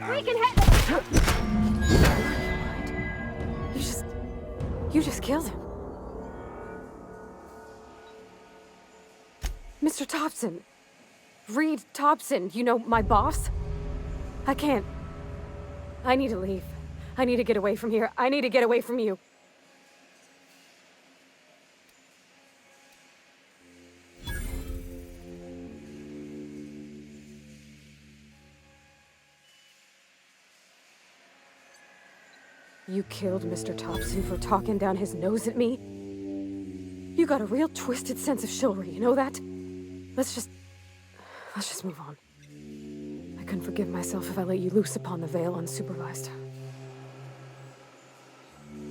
We can head... You just killed him. Mr. Thompson. Reed Thompson, you know, my boss? I can't. I need to leave. I need to get away from here. I need to get away from you. You killed Mr. Thompson for talking down his nose at me? You got a real twisted sense of chivalry, you know that? Let's just move on. I couldn't forgive myself if I let you loose upon the Vale unsupervised.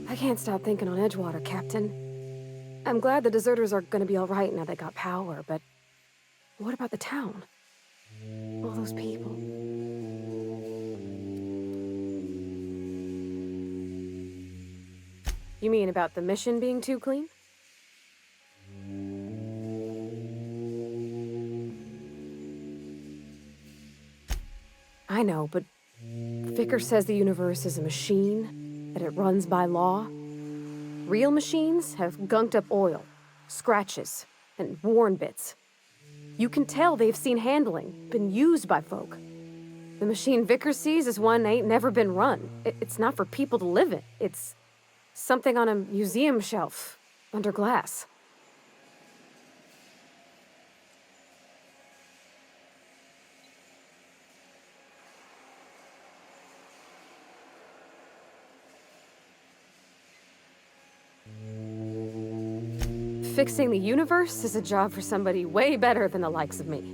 I can't stop thinking on Edgewater, Captain. I'm glad the deserters are gonna be all right now they got power, but what about the town? All those people. You mean about the mission being too clean? I know, but Vicker says the universe is a machine, that it runs by law. Real machines have gunked up oil, scratches, and worn bits. You can tell they've seen handling, been used by folk. The machine Vicker sees is one ain't never been run. It's not for people to live in. It's something on a museum shelf, under glass. Fixing the universe is a job for somebody way better than the likes of me.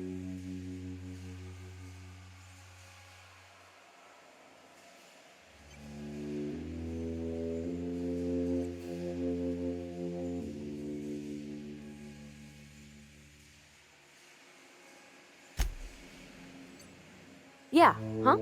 Yeah, huh?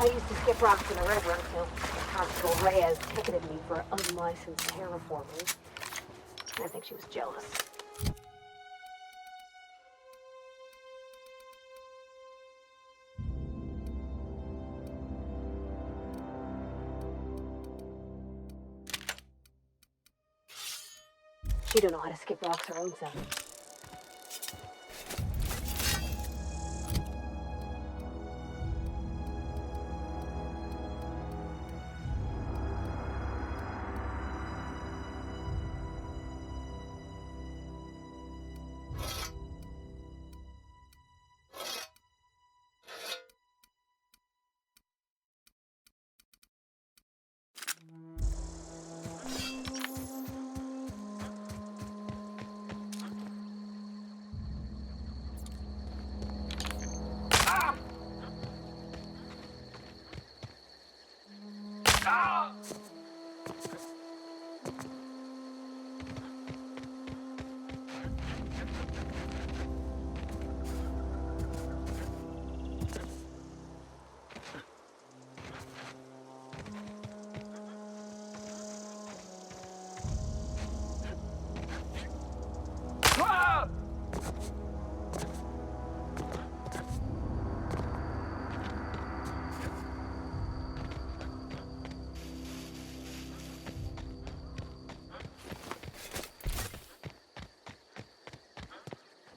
I used to skip rocks in the river until Constable Reyes ticketed me for unlicensed terraforming. I think she was jealous. She don't know how to skip rocks her own self.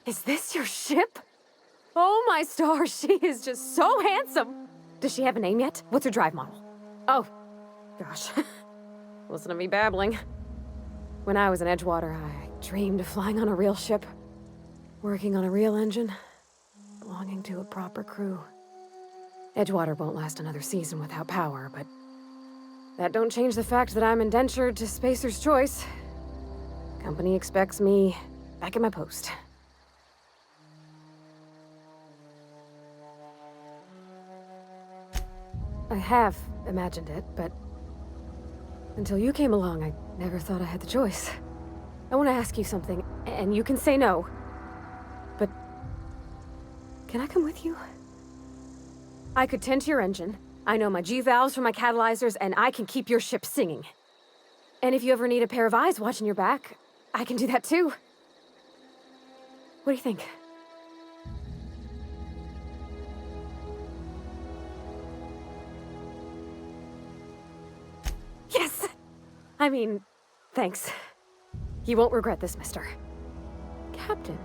Is this your ship? Oh my stars, she is just so handsome! Does she have a name yet? What's her drive model? Oh, gosh. Listen to me babbling. When I was in Edgewater, I dreamed of flying on a real ship, working on a real engine, belonging to a proper crew. Edgewater won't last another season without power, but that don't change the fact that I'm indentured to Spacer's Choice. Company expects me back at my post. I have imagined it, but until you came along, I never thought I had the choice. I want to ask you something, and you can say no. But can I come with you? I could tend to your engine. I know my G-valves from my catalyzers, and I can keep your ship singing. And if you ever need a pair of eyes watching your back, I can do that too. What do you think? Yes! I mean, thanks. You won't regret this, mister. Captain.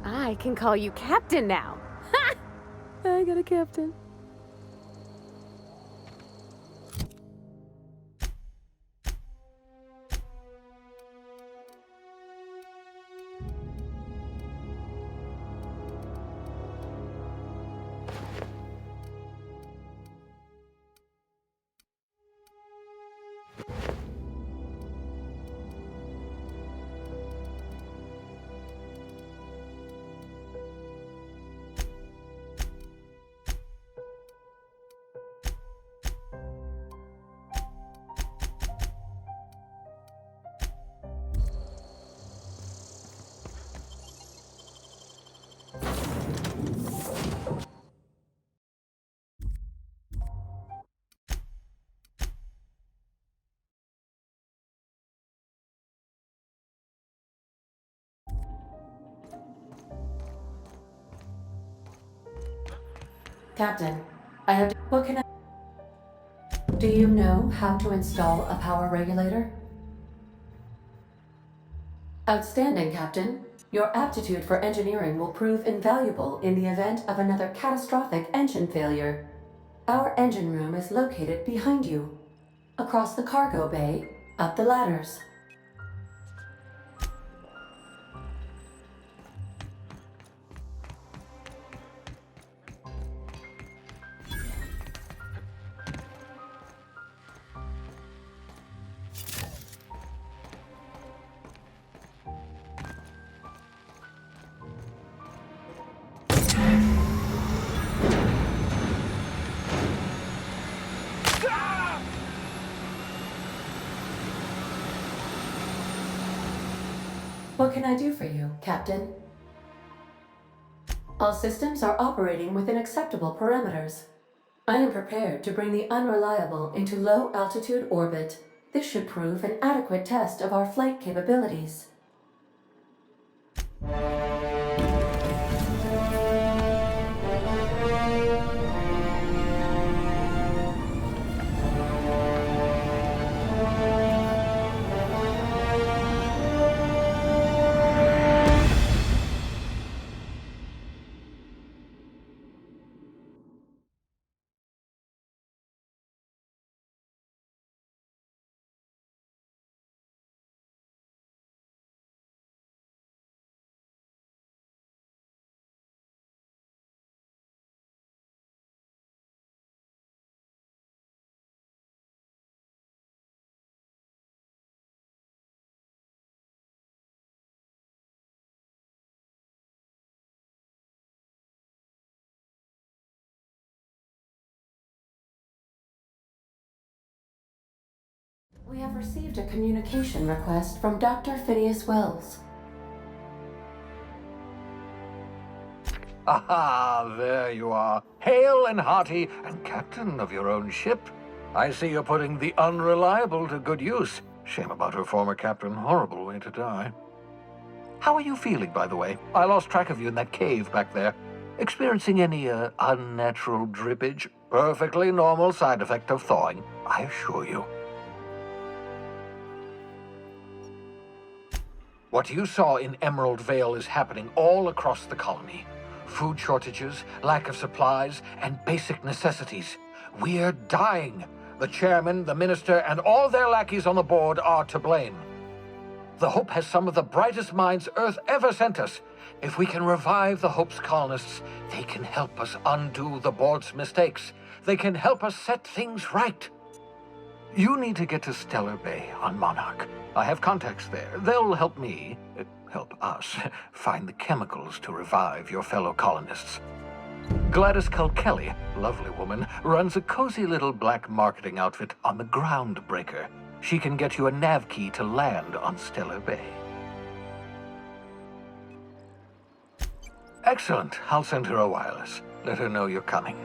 I can call you Captain now. Ha! I got a captain. Captain, I have... What can I... Do you know how to install a power regulator? Outstanding, Captain. Your aptitude for engineering will prove invaluable in the event of another catastrophic engine failure. Our engine room is located behind you. Across the cargo bay, up the ladders. What can I do for you, Captain? All systems are operating within acceptable parameters. I am prepared to bring the unreliable into low-altitude orbit. This should prove an adequate test of our flight capabilities. We have received a communication request from Dr. Phineas Wells. Aha, there you are, hale and hearty, and captain of your own ship. I see you're putting the unreliable to good use. Shame about her former captain, horrible way to die. How are you feeling, by the way? I lost track of you in that cave back there. Experiencing any, unnatural drippage? Perfectly normal side effect of thawing, I assure you. What you saw in Emerald Vale is happening all across the colony. Food shortages, lack of supplies, and basic necessities. We're dying. The chairman, the minister, and all their lackeys on the board are to blame. The Hope has some of the brightest minds Earth ever sent us. If we can revive the Hope's colonists, they can help us undo the board's mistakes. They can help us set things right. You need to get to Stellar Bay on Monarch. I have contacts there. They'll help me, help us, find the chemicals to revive your fellow colonists. Gladys Kelly, lovely woman, runs a cozy little black marketing outfit on the Groundbreaker. She can get you a nav key to land on Stellar Bay. Excellent. I'll send her a wireless. Let her know you're coming.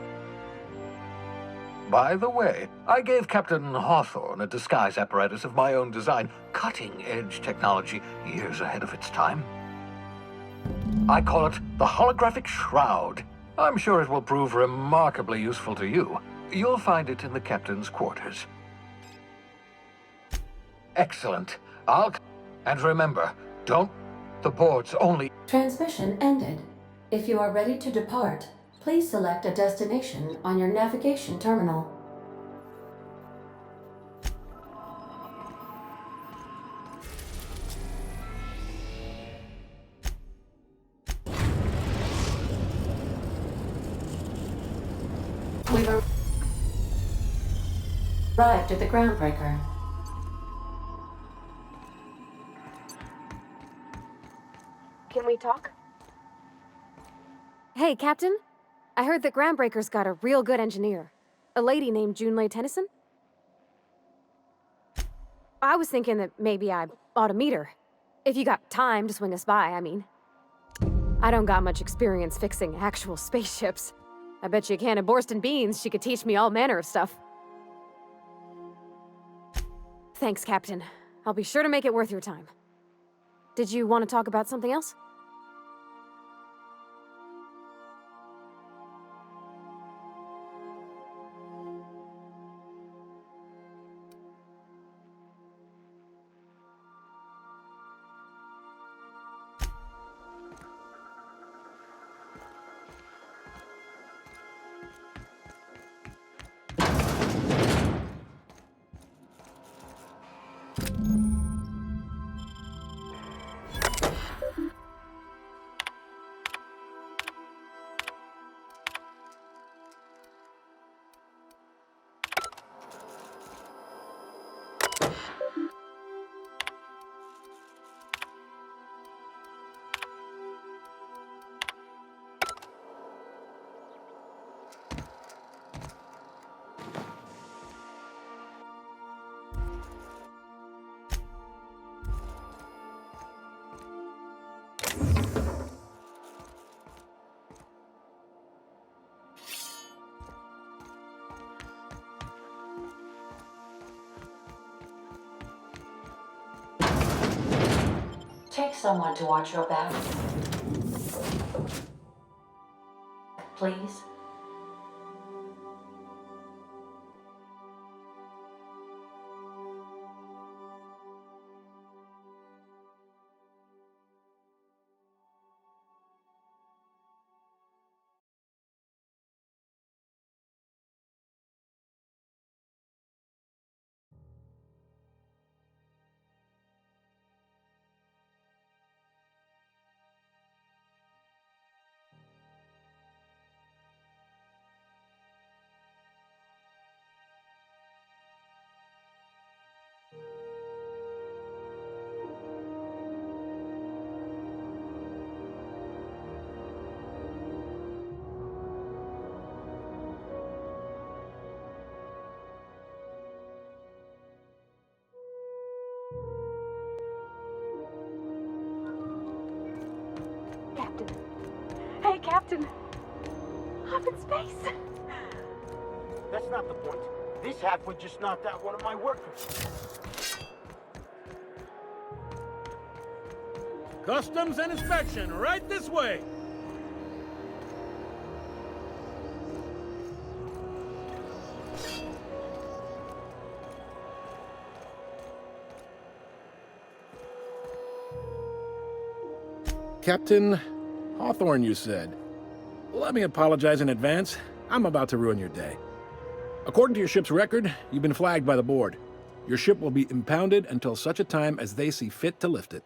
By the way, I gave Captain Hawthorne a disguise apparatus of my own design, cutting-edge technology, years ahead of its time. I call it the Holographic Shroud. I'm sure it will prove remarkably useful to you. You'll find it in the captain's quarters. Excellent. And remember, don't... The board's only... Transmission ended. If you are ready to depart, please select a destination on your navigation terminal. We've arrived at the Groundbreaker. Can we talk? Hey, Captain. I heard that Groundbreaker's got a real good engineer. A lady named Junlei Tennyson. I was thinking that maybe I ought to meet her. If you got time to swing us by, I mean. I don't got much experience fixing actual spaceships. I bet you a can of Borston beans she could teach me all manner of stuff. Thanks, Captain. I'll be sure to make it worth your time. Did you want to talk about something else? Take someone to watch your back, please. Captain. Hey, Captain. I'm in space. That's not the point. This halfwit just knocked out one of my workers. Customs and inspection, right this way! Captain Hawthorne, you said. Let me apologize in advance. I'm about to ruin your day. According to your ship's record, you've been flagged by the board. Your ship will be impounded until such a time as they see fit to lift it.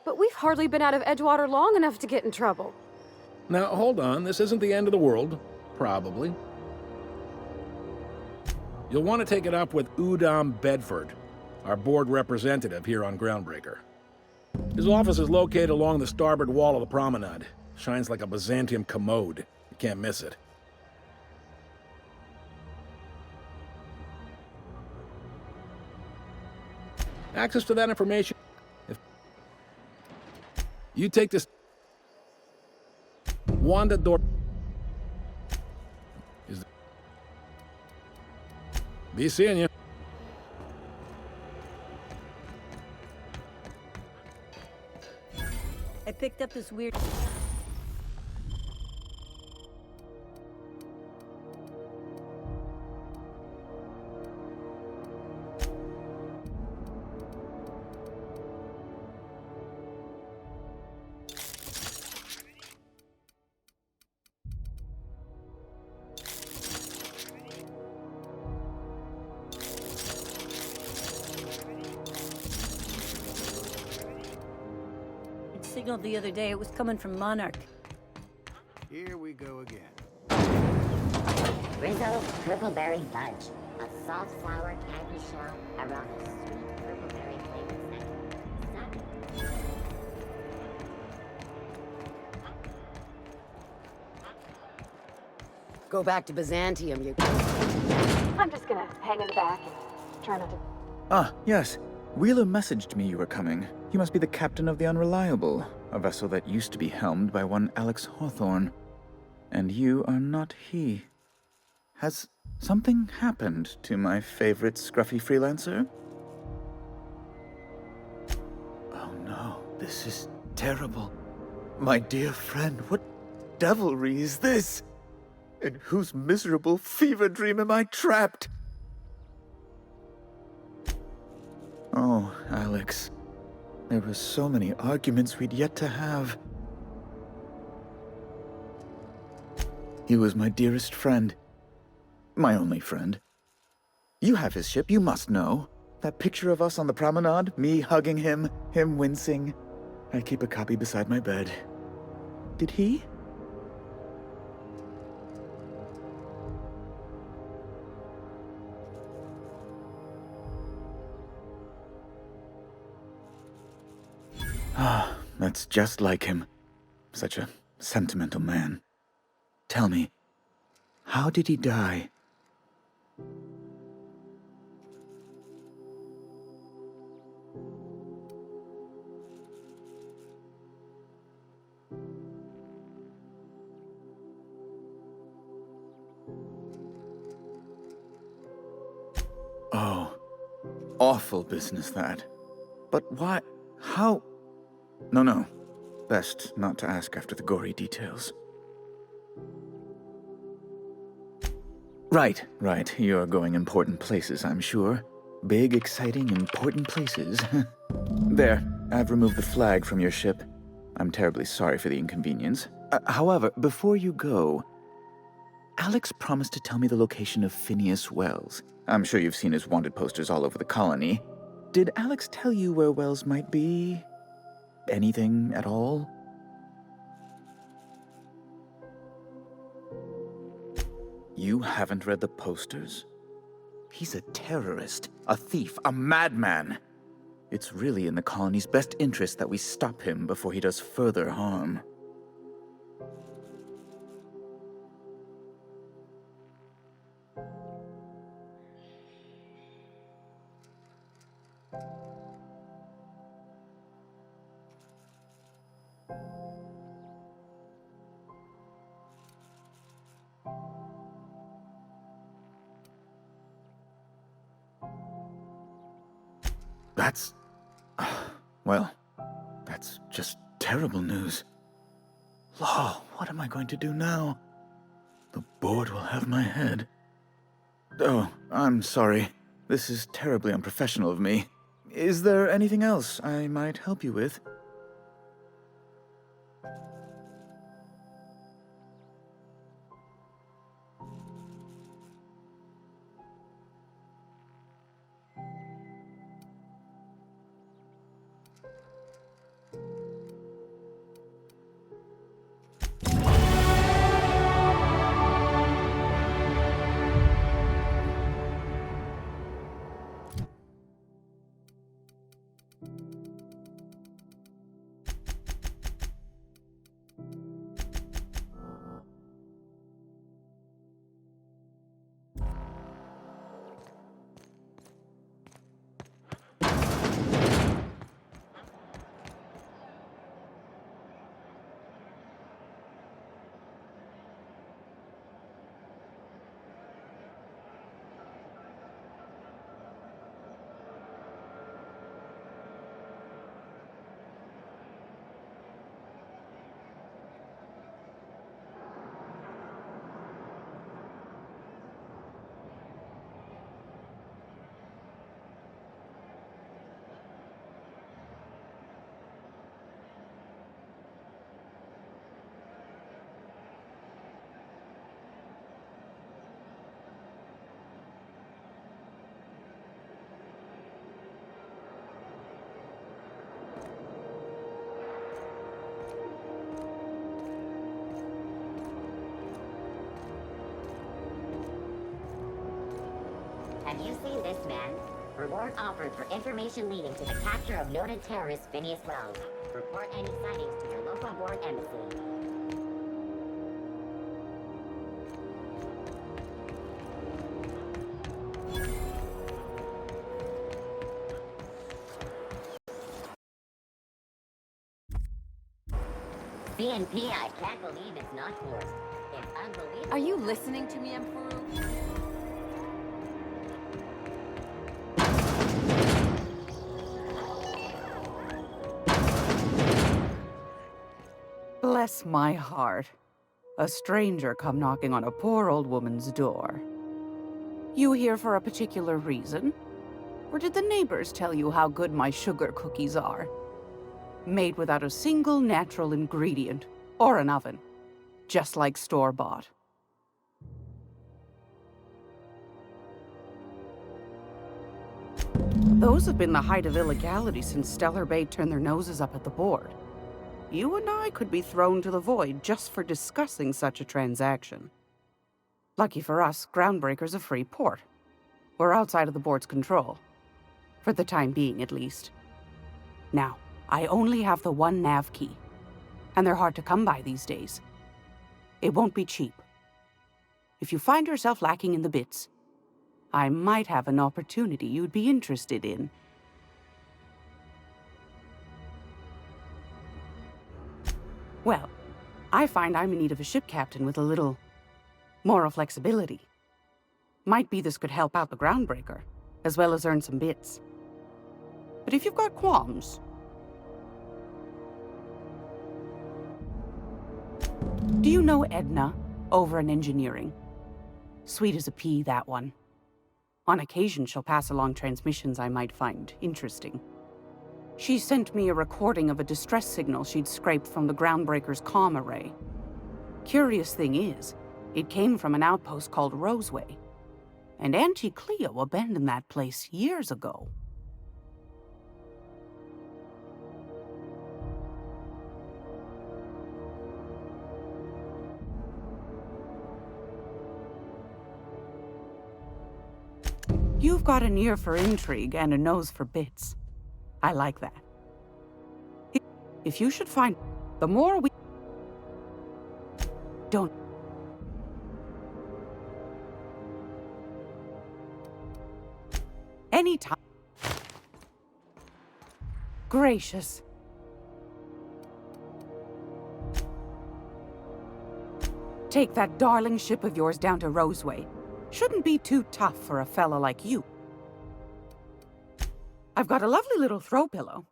But we've hardly been out of Edgewater long enough to get in trouble. Now, hold on. This isn't the end of the world. Probably. You'll want to take it up with Udom Bedford, our board representative here on Groundbreaker. His office is located along the starboard wall of the promenade. Shines like a Byzantium commode. You can't miss it. Access to that information. If you take this Wanda door is be seeing you. I picked up this weird... signaled the other day. It was coming from Monarch. Here we go again. Rizzo purpleberry fudge, a salt flour candy shell around a sweet purpleberry flavored center. Go back to Byzantium, you... I'm just gonna hang in the back and try not to... Ah, yes. Wheeler messaged me you were coming. You must be the captain of the Unreliable, a vessel that used to be helmed by one Alex Hawthorne. And you are not he. Has something happened to my favorite scruffy freelancer? Oh no, this is terrible. My dear friend, what devilry is this? In whose miserable fever dream am I trapped? Oh, Alex. There were so many arguments we'd yet to have. He was my dearest friend. My only friend. You have his ship, you must know. That picture of us on the promenade, me hugging him, him wincing. I keep a copy beside my bed. Did he? Ah, that's just like him. Such a sentimental man. Tell me, how did he die? Oh, awful business that. But why? How? No. Best not to ask after the gory details. Right. You're going important places, I'm sure. Big, exciting, important places. There, I've removed the flag from your ship. I'm terribly sorry for the inconvenience. However, before you go, Alex promised to tell me the location of Phineas Wells. I'm sure you've seen his wanted posters all over the colony. Did Alex tell you where Wells might be? Anything at all? You haven't read the posters? He's a terrorist, a thief, a madman. It's really in the colony's best interest that we stop him before he does further harm. That's... well, that's just terrible news. Law, what am I going to do now? The board will have my head. Oh, I'm sorry. This is terribly unprofessional of me. Is there anything else I might help you with? Have you seen this man? Reward offered for information leading to the capture of noted terrorist Phineas Wells. Report any sightings to your local board embassy. CNP, I can't believe it's not forced. It's unbelievable. Are you listening to me, Emperor? Bless my heart. A stranger come knocking on a poor old woman's door. You here for a particular reason? Or did the neighbors tell you how good my sugar cookies are? Made without a single natural ingredient, or an oven. Just like store-bought. Those have been the height of illegality since Stellar Bay turned their noses up at the board. You and I could be thrown to the void just for discussing such a transaction. Lucky for us, Groundbreaker's a free port. We're outside of the board's control. For the time being, at least. Now, I only have the one nav key. And they're hard to come by these days. It won't be cheap. If you find yourself lacking in the bits, I might have an opportunity you'd be interested in. Well, I find I'm in need of a ship captain with a little moral flexibility. Might be this could help out the Groundbreaker, as well as earn some bits. But if you've got qualms, Do you know Edna, over in engineering? Sweet as a pea, that one. On occasion, she'll pass along transmissions I might find interesting. She sent me a recording of a distress signal she'd scraped from the Groundbreaker's comm array. Curious thing is, it came from an outpost called Roseway. And Auntie Cleo abandoned that place years ago. You've got an ear for intrigue and a nose for bits. I like that. If you should find... the more we... don't... anytime. Gracious. Take that darling ship of yours down to Roseway. Shouldn't be too tough for a fella like you. I've got a lovely little throw pillow.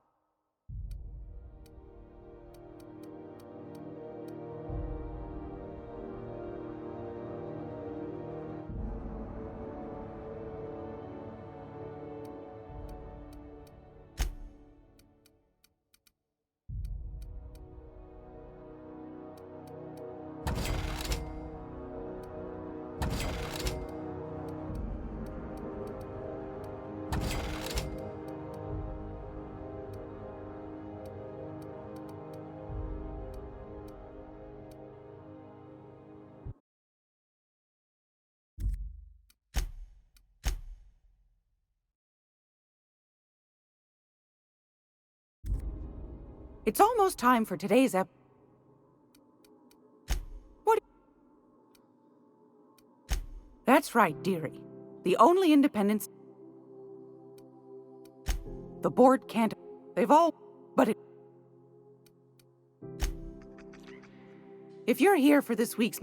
It's almost time for today's What? That's right, dearie. The only independence... the board can't... they've all... but it... If you're here for this week's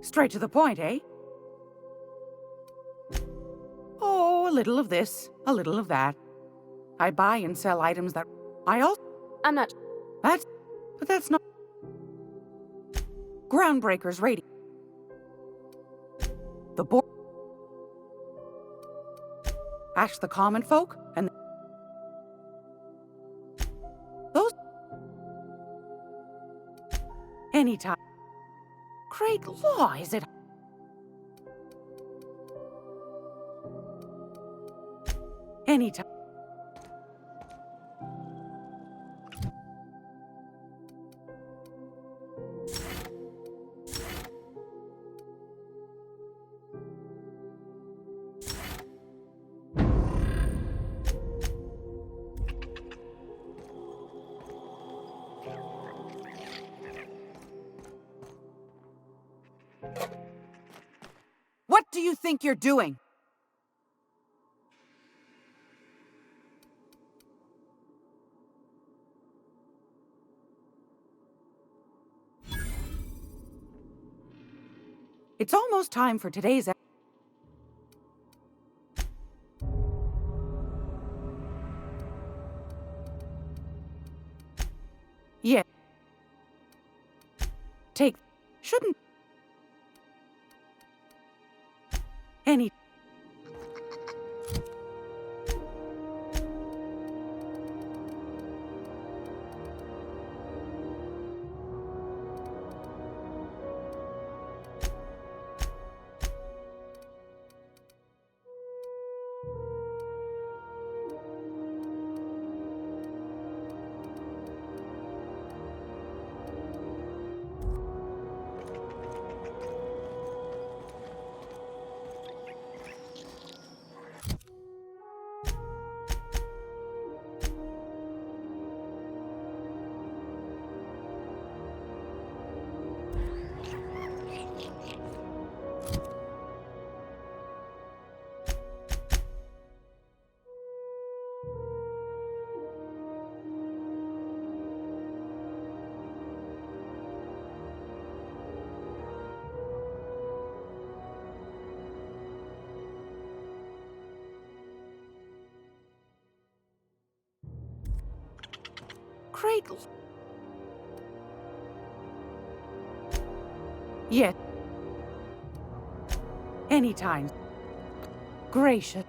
straight to the point, eh? Oh, a little of this, a little of that. I buy and sell items that... I also... I'm not... That's... but that's not... Groundbreakers radio. The board... Ask the common folk, and... those... anytime. Great law, is it... anytime. What do you think you're doing? It's almost time for today's... yeah. Take... shouldn't... any... Great... Yet, anytime. Gracious.